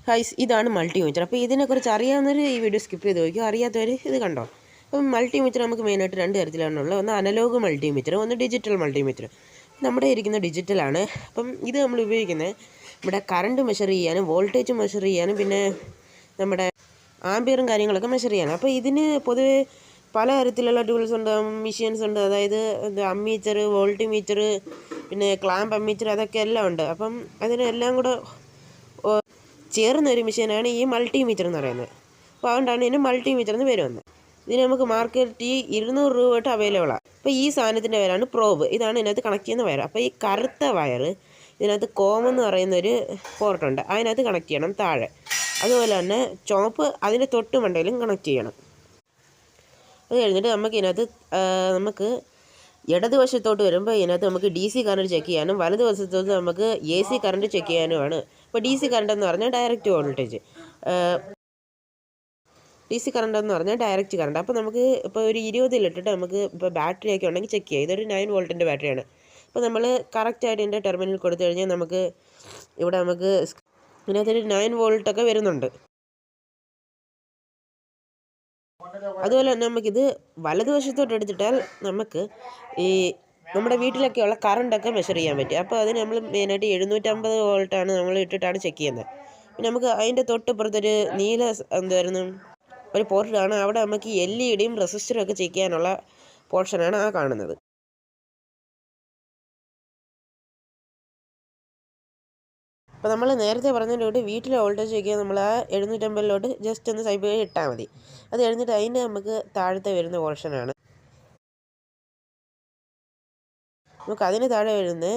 Guys, ഇതാണ് multimeter. അപ്പോൾ ഇതിനെക്കുറിച്ച് അറിയാവുന്നവർ ഈ വീഡിയോ സ്കിപ്പ് ചെയ്ത് നോക്കിയോ, അറിയാത്തവർ ഇത് കണ്ടോ. അപ്പം മൾട്ടിമീറ്റർ നമുക്ക് മെയിനായിട്ട് രണ്ട് തരത്തിലാണുള്ളത്. ഒന്ന് അനലോഗ് മൾട്ടിമീറ്റർ, ഒന്ന് ഡിജിറ്റൽ മൾട്ടിമീറ്റർ. നമ്മുടെ ഇരിക്കുന്ന ഡിജിറ്റലാണ്. അപ്പം ഇത് നമ്മൾ ഉപയോഗിക്കുന്നത് നമ്മുടെ കറണ്ട് മെഷർ ചെയ്യാനും വോൾട്ടേജ് മെഷർ ചെയ്യാനും പിന്നെ നമ്മുടെ ആംബിയറും കാര്യങ്ങളൊക്കെ മെഷർ ചെയ്യാനും. അപ്പോൾ ഇതിന് പൊതുവേ പല തരത്തിലുള്ള ടൂൾസ് ഉണ്ട്, മെഷീൻസ് ഉണ്ട്. അതായത് അമ്മീറ്റർ, വോൾട്ടിമീറ്റർ, പിന്നെ ക്ലാമ്പ് അമ്മീറ്റർ, അതൊക്കെ എല്ലാം ഉണ്ട്. അപ്പം അതിനെല്ലാം കൂടെ ചേർന്നൊരു മെഷീനാണ് ഈ മൾട്ടിമീറ്റർ എന്ന് പറയുന്നത്. അപ്പോൾ അതുകൊണ്ടാണ് ഇതിന് മൾട്ടിമീറ്റർ എന്ന് പേര് വന്നത്. ഇതിന് നമുക്ക് മാർക്കറ്റിൽ 200 രൂപ തൊട്ട് അവൈലബിളാണ്. അപ്പോൾ ഈ സാധനത്തിൻ്റെ പേരാണ് പ്രോബ്. ഇതാണ് ഇതിനകത്ത് കണക്ട് ചെയ്യുന്ന വയർ. അപ്പോൾ ഈ കറുത്ത വയർ ഇതിനകത്ത് കോം എന്ന് പറയുന്നൊരു പോർട്ടുണ്ട്, അതിനകത്ത് കണക്ട് ചെയ്യണം താഴെ. അതുപോലെ തന്നെ ചുവപ്പ് അതിൻ്റെ തൊട്ട് മണ്ടയിലും കണക്ട് ചെയ്യണം. അത് കഴിഞ്ഞിട്ട് നമുക്ക് ഇടതുവശത്തോട്ട് വരുമ്പോൾ ഇതിനകത്ത് നമുക്ക് DC കറണ്ട് ചെക്ക് ചെയ്യാനും വലതുവശത്തോട്ട് നമുക്ക് AC കറണ്ട് ചെക്ക് ചെയ്യാനുമാണ്. ഇപ്പോൾ DC കറണ്ട് എന്ന് പറഞ്ഞാൽ ഡയറക്റ്റ് വോൾട്ടേജ്, DC കറണ്ട് എന്ന് പറഞ്ഞാൽ ഡയറക്റ്റ് കറണ്ട്. അപ്പോൾ നമുക്ക് ഇപ്പോൾ ഒരു 20 ഇട്ടിട്ട് നമുക്ക് ഇപ്പോൾ ബാറ്ററി ഒക്കെ ഉണ്ടെങ്കിൽ ചെക്ക് ചെയ്യാം. ഇതൊരു 9 വോൾട്ടിൻ്റെ ബാറ്ററിയാണ്. അപ്പോൾ നമ്മൾ കറക്റ്റായിട്ട് ഇതിൻ്റെ ടെർമിനൽ കൊടുത്തു കഴിഞ്ഞാൽ നമുക്ക് ഇവിടെ ഇതിനകത്തൊരു 9 വോൾട്ടൊക്കെ വരുന്നുണ്ട്. അതുപോലെ തന്നെ നമുക്കിത് വലതുവശത്തോട്ട് എടുത്തിട്ടാൽ നമുക്ക് ഈ നമ്മുടെ വീട്ടിലൊക്കെയുള്ള കറണ്ടൊക്കെ മെഷർ ചെയ്യാൻ പറ്റും. അപ്പോൾ അതിന് നമ്മൾ മെയിനായിട്ട് 750 വോൾട്ടാണ് നമ്മൾ ഇട്ടിട്ടാണ് ചെക്ക് ചെയ്യുന്നത്. പിന്നെ നമുക്ക് അതിൻ്റെ തൊട്ടിപ്പുറത്തൊരു നീല എന്തായിരുന്നു ഒരു പോർട്ടാണ്. അവിടെ നമുക്ക് LED റെസിസ്റ്ററും ഒക്കെ ചെക്ക് ചെയ്യാനുള്ള പോർഷനാണ് ആ കാണുന്നത്. അപ്പോൾ നമ്മൾ നേരത്തെ പറഞ്ഞതിൻ്റെ വീട്ടിലെ വോൾട്ടേജ് ചെക്ക് ചെയ്യാൻ നമ്മൾ ആ 750 ജസ്റ്റ് ഒന്ന് സൈഡ് ഇട്ടാൽ മതി. അത് കഴിഞ്ഞിട്ട് അതിൻ്റെ നമുക്ക് താഴത്തെ വരുന്ന പോർഷനാണ്. നമുക്ക് അതിന് താഴെ വരുന്നത്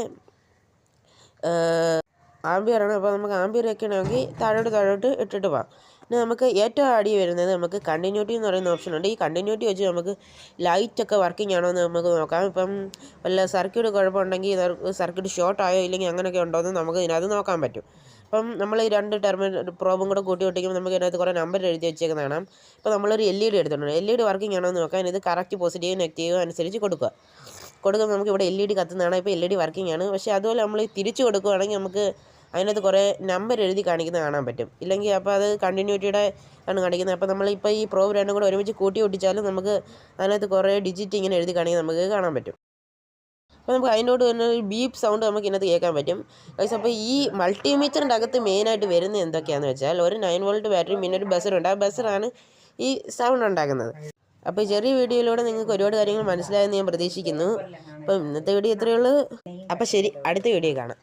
ആംബിയറാണ്. അപ്പോൾ നമുക്ക് ആംബിയർ വെക്കണമെങ്കിൽ താഴോട്ട് ഇട്ടിട്ട് പോകാം. പിന്നെ നമുക്ക് ഏറ്റവും അടി വരുന്നത് നമുക്ക് കണ്ടിന്യൂറ്റി എന്ന് പറയുന്ന ഓപ്ഷനുണ്ട്. ഈ കണ്ടിന്യൂറ്റി വെച്ച് നമുക്ക് ലൈറ്റൊക്കെ വർക്കിംഗ് ആണോ എന്ന് നമുക്ക് നോക്കാം. ഇപ്പം വല്ല സർക്യൂട്ട് കുഴപ്പമുണ്ടെങ്കിൽ സർക്യൂട്ട് ഷോർട്ട് ആയോ ഇല്ലെങ്കിൽ അങ്ങനെയൊക്കെ ഉണ്ടോ എന്ന് നമുക്ക് ഇതിനകത്ത് നോക്കാൻ പറ്റും. അപ്പം നമ്മൾ ഈ 2 ടെർമിനൽ പ്രോബും കൂടെ കൂട്ടി ഒട്ടിക്കുമ്പോൾ നമുക്ക് ഇതിനകത്ത് കുറേ നമ്പർ എഴുതി വെച്ചേക്കുന്നത് കാണാം. ഇപ്പോൾ നമ്മളൊരു LED എടുത്തിട്ടുണ്ട്. LED വർക്കിംഗ് ആണോ എന്ന് നോക്കാൻ ഇത് കറക്റ്റ് പോസിറ്റീവ് നെഗറ്റീവ് അനുസരിച്ച് കൊടുക്കുമ്പോൾ നമുക്ക് ഇവിടെ LED കത്തുന്നതാണ്. ഇപ്പോൾ LED വർക്കിംഗ് ആണ്. പക്ഷേ അതുപോലെ നമ്മൾ തിരിച്ചു കൊടുക്കുകയാണെങ്കിൽ നമുക്ക് അതിനകത്ത് കുറേ നമ്പർ എഴുതി കാണിക്കുന്നത് കാണാൻ പറ്റും. ഇല്ലെങ്കിൽ അപ്പോൾ അത് കണ്ടിന്യൂറ്റിയുടെ ആണ് കാണിക്കുന്നത്. അപ്പോൾ നമ്മളിപ്പോൾ ഈ പ്രോബ് രണ്ടും കൂടെ ഒരുമിച്ച് കൂട്ടി ഒട്ടിച്ചാലും നമുക്ക് അതിനകത്ത് കുറേ ഡിജിറ്റ് ഇങ്ങനെ എഴുതി കാണിക്കുന്നത് നമുക്ക് കാണാൻ പറ്റും. അപ്പോൾ നമുക്ക് അതിനോട് തന്നെ ഒരു ബീപ്പ് സൗണ്ട് നമുക്ക് ഇതിനകത്ത് കേൾക്കാൻ പറ്റും. അപ്പോൾ ഈ മൾട്ടിമീറ്ററിൻ്റെ അകത്ത് മെയിനായിട്ട് വരുന്നത് എന്തൊക്കെയാണെന്ന് വെച്ചാൽ ഒരു 9 വോൾട്ട് ബാറ്ററി പിന്നെ ഒരു ബസറുണ്ട്. ആ ബസറാണ് ഈ സൗണ്ട് ഉണ്ടാക്കുന്നത്. അപ്പോൾ ഈ ചെറിയ വീഡിയോയിലൂടെ നിങ്ങൾക്ക് ഒരുപാട് കാര്യങ്ങൾ മനസ്സിലായെന്ന് ഞാൻ പ്രതീക്ഷിക്കുന്നു. അപ്പം ഇന്നത്തെ വീഡിയോ ഇത്രയേ ഉള്ളൂ. അപ്പോൾ ശരി, അടുത്ത വീഡിയോ കാണാം.